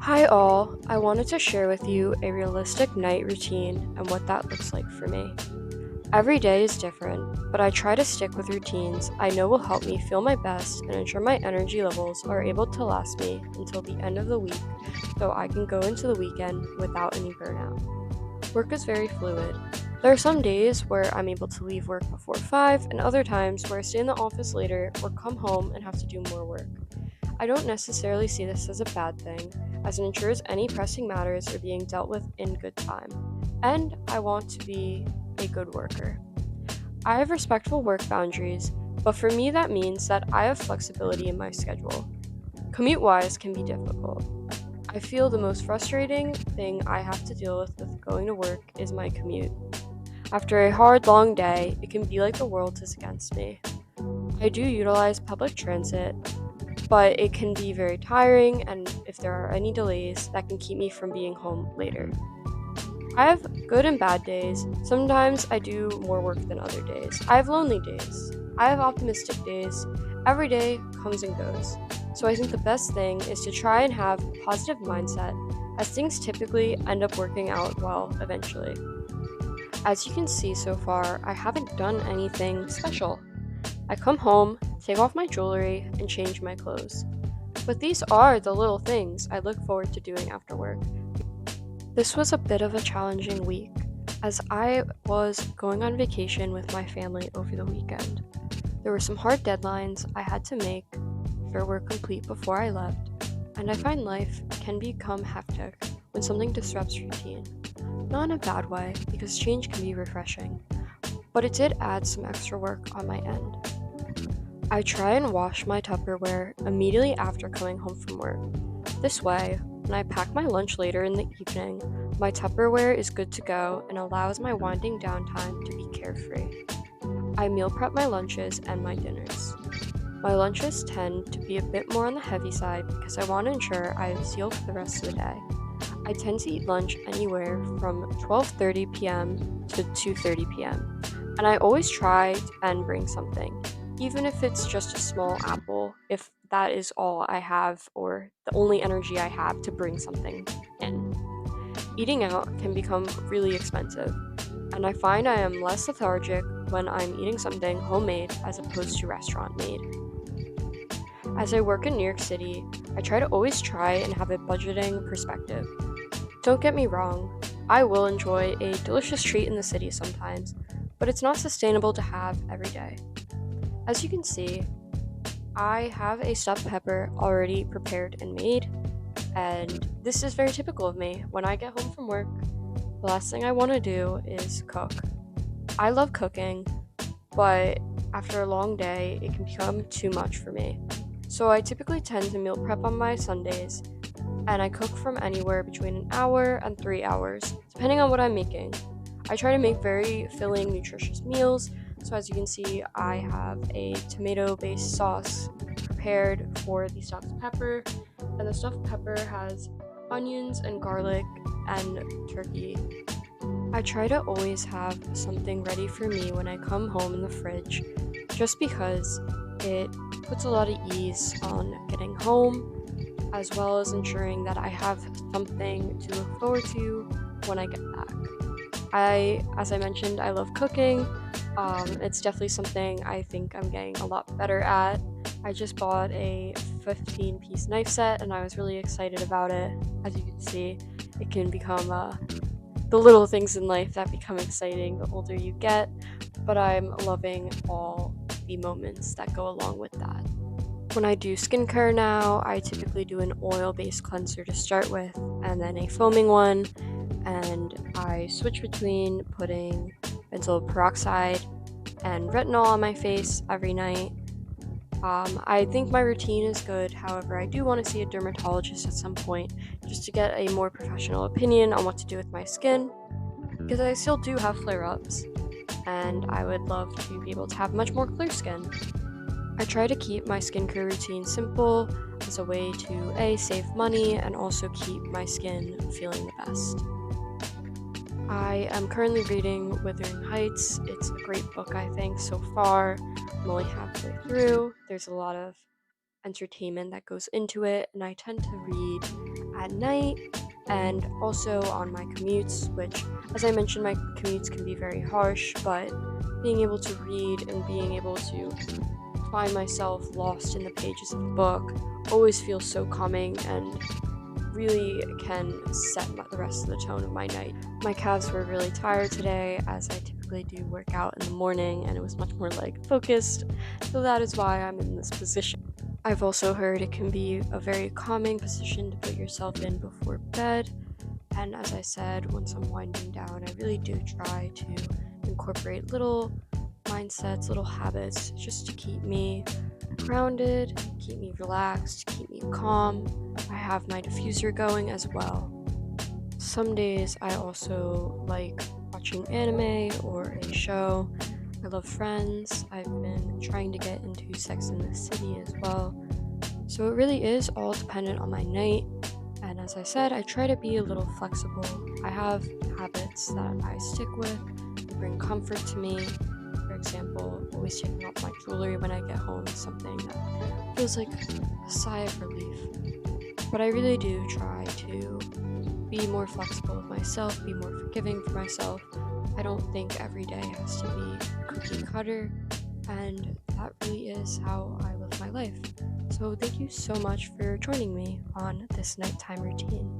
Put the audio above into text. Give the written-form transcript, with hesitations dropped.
Hi, all. I wanted to share with you a realistic night routine and what that looks like for me. Every day is different, but I try to stick with routines I know will help me feel my best and ensure my energy levels are able to last me until the end of the week so I can go into the weekend without any burnout. Work is very fluid. There are some days where I'm able to leave work before 5, and other times where I stay in the office later or come home and have to do more work. I don't necessarily see this as a bad thing, as it ensures any pressing matters are being dealt with in good time. And I want to be a good worker. I have respectful work boundaries, but for me that means that I have flexibility in my schedule. Commute wise can be difficult. I feel the most frustrating thing I have to deal with going to work is my commute. After a hard, long day, it can be like the world is against me. I do utilize public transit, but it can be very tiring, and if there are any delays, that can keep me from being home later. I have good and bad days. Sometimes I do more work than other days. I have lonely days. I have optimistic days. Every day comes and goes. So I think the best thing is to try and have a positive mindset, as things typically end up working out well eventually. As you can see so far, I haven't done anything special. I come home, take off my jewelry, and change my clothes. But these are the little things I look forward to doing after work. This was a bit of a challenging week, as I was going on vacation with my family over the weekend. There were some hard deadlines I had to make for work complete before I left, and I find life can become hectic when something disrupts routine. Not in a bad way, because change can be refreshing, but it did add some extra work on my end. I try and wash my Tupperware immediately after coming home from work. This way, when I pack my lunch later in the evening, my Tupperware is good to go and allows my winding down time to be carefree. I meal prep my lunches and my dinners. My lunches tend to be a bit more on the heavy side because I want to ensure I have zeal for the rest of the day. I tend to eat lunch anywhere from 12:30 p.m. to 2:30 p.m. And I always try and bring something, even if it's just a small apple, if that is all I have or the only energy I have to bring something in. Eating out can become really expensive, and I find I am less lethargic when I'm eating something homemade as opposed to restaurant made. As I work in New York City, I try to always try and have a budgeting perspective. Don't get me wrong, I will enjoy a delicious treat in the city sometimes, but it's not sustainable to have every day. As you can see, I have a stuffed pepper already prepared and made, and this is very typical of me. When I get home from work, the last thing I want to do is cook. I love cooking, but after a long day, it can become too much for me. So I typically tend to meal prep on my Sundays, and I cook from anywhere between an hour and 3 hours, depending on what I'm making. I try to make very filling, nutritious meals. So, as you can see, I have a tomato based sauce prepared for the stuffed pepper, and the stuffed pepper has onions and garlic and turkey. I try to always have something ready for me when I come home in the fridge, just because it puts a lot of ease on getting home as well as ensuring that I have something to look forward to when I get back. As I mentioned, I love cooking. It's definitely something I think I'm getting a lot better at. I just bought a 15-piece knife set and I was really excited about it. As you can see, it can become the little things in life that become exciting the older you get, but I'm loving all the moments that go along with that. When I do skincare now, I typically do an oil based cleanser to start with, and then a foaming one, and I switch between putting benzoyl peroxide and retinol on my face every night. I think my routine is good, however, I do want to see a dermatologist at some point just to get a more professional opinion on what to do with my skin, because I still do have flare ups, and I would love to be able to have much more clear skin. I try to keep my skincare routine simple as a way to A, save money and also keep my skin feeling the best. I am currently reading Wuthering Heights. It's a great book, I think, so far. I'm only halfway through. There's a lot of entertainment that goes into it, and I tend to read at night and also on my commutes, which, as I mentioned, my commutes can be very harsh, but being able to read and being able to find myself lost in the pages of the book always feels so calming and really can set the rest of the tone of my night. My calves were really tired today, as I typically do work out in the morning, and it was much more like focused, so that is why I'm in this position. I've also heard it can be a very calming position to put yourself in before bed, and as I said, once I'm winding down, I really do try to incorporate little mindsets, little habits just to keep me grounded, keep me relaxed, keep me calm. I have my diffuser going as well. Some days I also like watching anime or a show. I love Friends. I've been trying to get into Sex in the City as well. So it really is all dependent on my night. And as I said, I try to be a little flexible. I have habits that I stick with, bring comfort to me. For example, always taking off my jewelry when I get home is something that feels like a sigh of relief. But I really do try to be more flexible with myself, be more forgiving for myself. I don't think every day has to be cookie cutter, and that really is how I live my life. So, thank you so much for joining me on this nighttime routine.